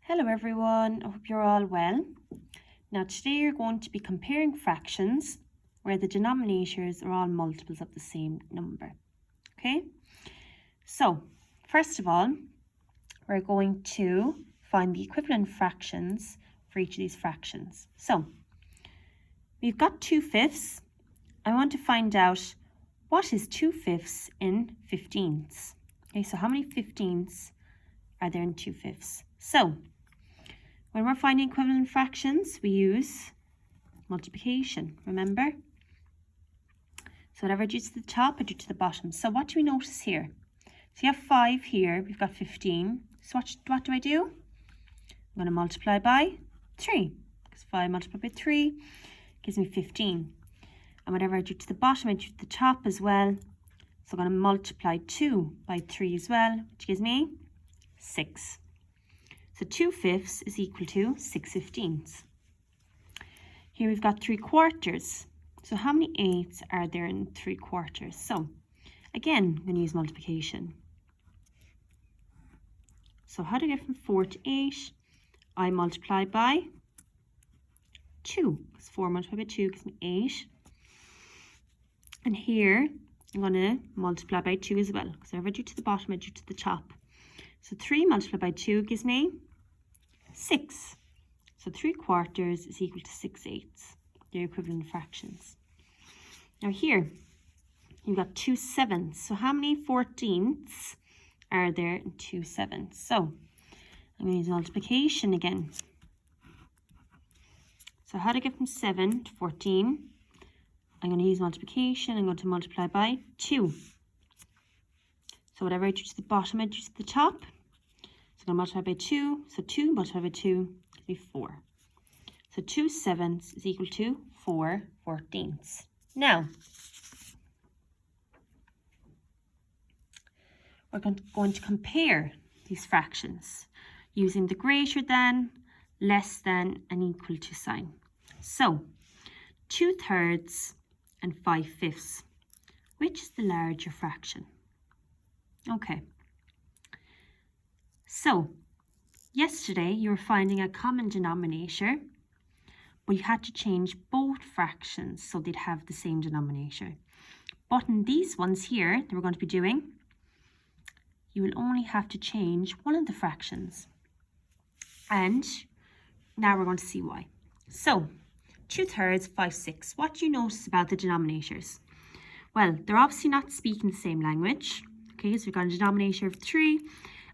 Hello everyone, I hope you're all well. Now today you're going to be comparing fractions where the denominators are all multiples of the same number. Okay, so first of all, we're going to find the equivalent fractions for each of these fractions. So we've got 2/5. I want to find out what is 2/5 in 15ths. Okay, so how many 15ths are there in 2/5? So when we're finding equivalent fractions, we use multiplication, remember? So whatever I do to the top, I do to the bottom. So what do we notice here? So you have 5 here, we've got 15. So what do I do? I'm going to multiply by 3. Because 5 multiplied by 3 gives me 15. And whatever I do to the bottom, I do to the top as well. So I'm going to multiply 2 by 3 as well, which gives me 6. So 2/5 is equal to 6/15. Here we've got 3/4. So how many 8s are there in 3/4? So again, I'm going to use multiplication. So how do I get from 4 to 8? I multiply by 2. Because 4 multiplied by 2 gives me 8. And here I'm going to multiply by 2 as well. Because whatever I do to the bottom, I do to the top. So 3 multiplied by 2 gives me 6. So 3/4 is equal to 6/8. They're equivalent fractions. Now here, you've got 2/7. So how many 14ths are there in 2/7? So I'm going to use multiplication again. So how to get from 7 to 14? I'm going to use multiplication. I'm going to multiply by 2. So whatever I do to the bottom, I do to the top. So I'm going to multiply by 2. So 2 multiplied by 2 gives me 4. So 2/7 is equal to 4/14. Now, we're going to compare these fractions using the greater than, less than, and equal to sign. So 2/3 and 5/5. Which is the larger fraction? Okay. So, yesterday you were finding a common denominator, but you had to change both fractions so they'd have the same denominator. But in these ones here that we're going to be doing, you will only have to change one of the fractions. And now we're going to see why. So, 2/3, 5/6. What do you notice about the denominators? Well, they're obviously not speaking the same language. Okay, so we've got a denominator of 3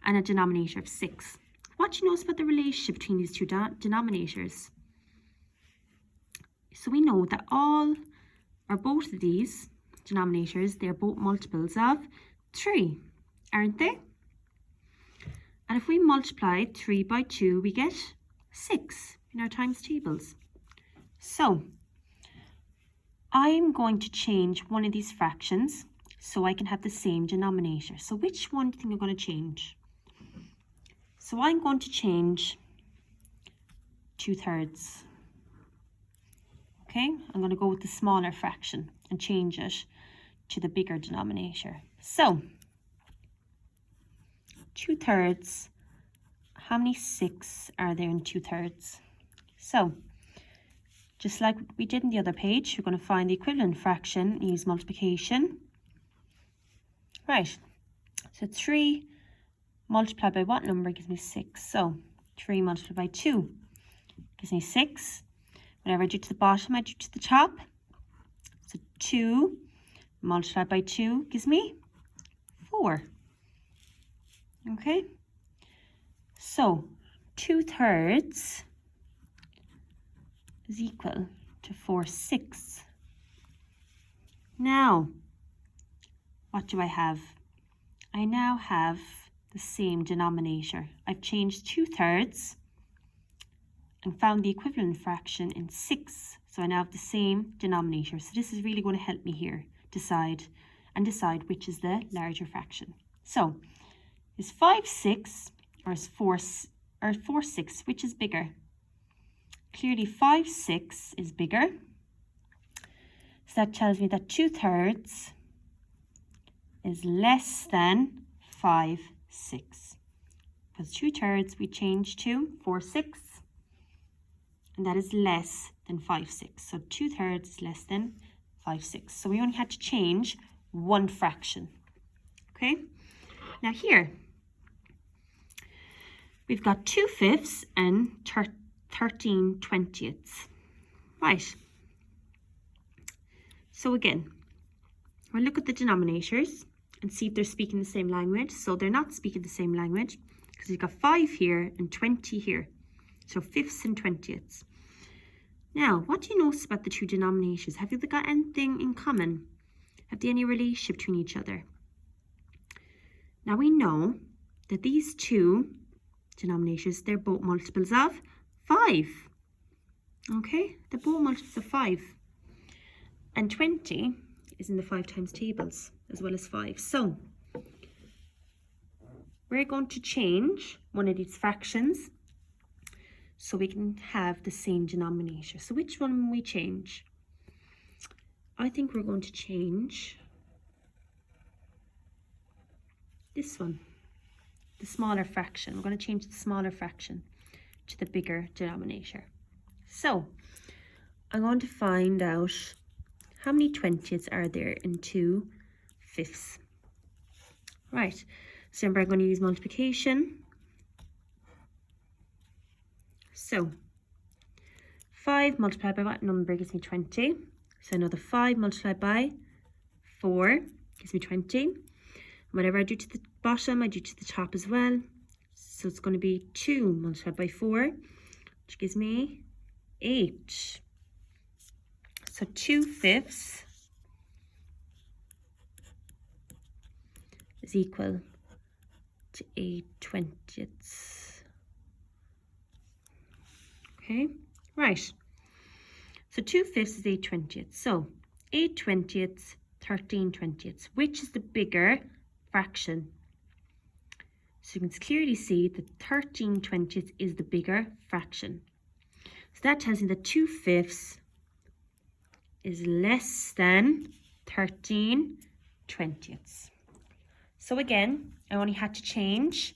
and a denominator of 6. What do you notice about the relationship between these two denominators? So we know that all or both of these denominators, they're both multiples of 3, aren't they? And if we multiply 3 by 2, we get 6 in our times tables. So I'm going to change one of these fractions so I can have the same denominator. So which one do you think I'm going to change? So I'm going to change 2/3. Okay, I'm going to go with the smaller fraction and change it to the bigger denominator. So 2/3, how many 6 are there in 2/3? So just like we did in the other page, you're going to find the equivalent fraction and use multiplication. Right, so 3 multiplied by what number gives me 6? So 3 multiplied by 2 gives me 6. Whatever I do to the bottom, I do to the top. So 2 multiplied by 2 gives me 4. Okay, so 2/3 is equal to 4/6. Now, what do I have? I now have the same denominator. I've changed 2/3 and found the equivalent fraction in 6. So I now have the same denominator. So this is really going to help me here decide which is the larger fraction. So is 5/6 or is 4/6, which is bigger? Clearly 5/6 is bigger. So that tells me that 2/3 is less than 5/6. because 2/3 we change to 4/6, and that is less than 5/6. So 2/3 is less than 5/6. So we only had to change one fraction. Okay, now here we've got 2/5 and 13/20. Right. So again, we'll look at the denominators and see if they're speaking the same language. So they're not speaking the same language because you've got 5 here and 20 here. So 5ths and 20ths. Now, what do you notice about the two denominators? Have you got anything in common? Have they any relationship between each other? Now we know that these two denominators, they're both multiples of 5. Okay, they're both multiples of 5. And 20 is in the 5 times tables as well as 5. So we're going to change one of these fractions so we can have the same denominator. So which one will we change? I think we're going to change this one, the smaller fraction. We're going to change the smaller fraction to the bigger denominator. So I'm going to find out how many 20ths are there in 2/5. Right, so remember I'm going to use multiplication. So 5 multiplied by what number gives me 20. So another 5 multiplied by 4 gives me 20. Whatever I do to the bottom, I do to the top as well. So it's going to be 2 multiplied by 4, which gives me 8. So 2/5 is equal to 8/20. Okay, right. So 2/5 is 8/20. So 8/20, 13/20. Which is the bigger fraction? So you can clearly see that 13/20 is the bigger fraction. So that tells me that 2/5 is less than 13/20. So again, I only had to change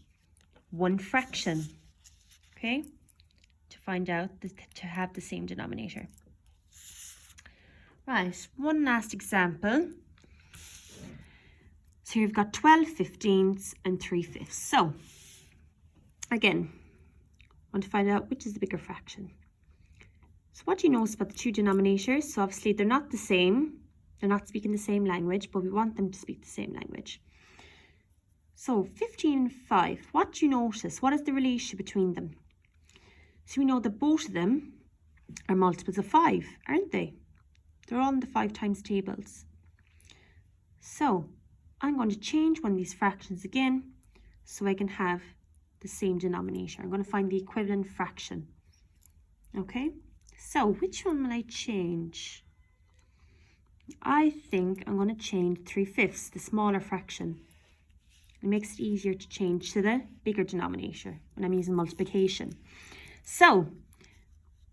one fraction, okay, to find out to have the same denominator. Right, one last example. So you've got 12/15 and 3/5. So again, I want to find out which is the bigger fraction. So what do you notice about the two denominators? So obviously they're not the same. They're not speaking the same language, but we want them to speak the same language. So 15 and 5, what do you notice? What is the relationship between them? So we know that both of them are multiples of 5, aren't they? They're all in the 5 times tables. So I'm going to change one of these fractions again so I can have the same denominator. I'm going to find the equivalent fraction. Okay, so which one will I change? I think I'm going to change 3/5, the smaller fraction. It makes it easier to change to the bigger denominator when I'm using multiplication. So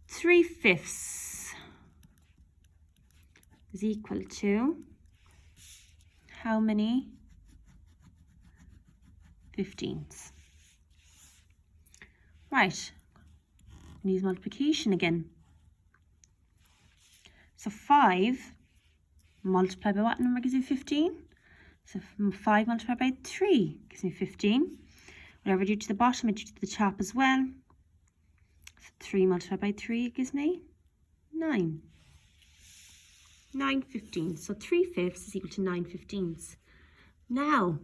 3/5 is equal to how many 15ths? Right, I'm going to use multiplication again. So 5 multiplied by what number gives me 15? So 5 multiplied by 3 gives me 15. Whatever I do to the bottom, I do to the top as well. So 3 multiplied by 3 gives me 9. 9/15. So 3/5 is equal to 9/15. Now,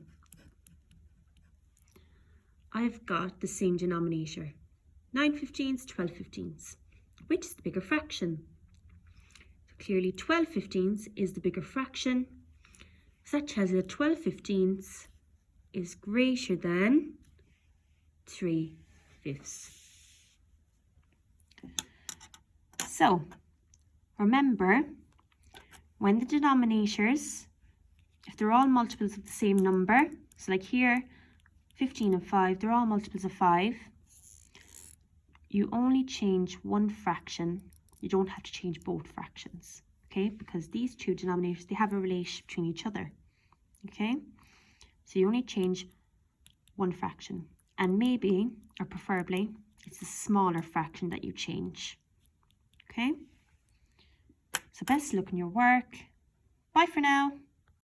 I've got the same denominator. 9/15, 12/15. Which is the bigger fraction? So clearly 12/15 is the bigger fraction. So that tells you that 12/15 is greater than 3/5. So remember, when the denominators, if they're all multiples of the same number, so like here, 15 and 5, they're all multiples of 5, you only change one fraction. You don't have to change both fractions, okay? Because these two denominators, they have a relationship between each other, okay? So you only change one fraction. And maybe, or preferably, it's the smaller fraction that you change. Okay? So best of luck in your work. Bye for now.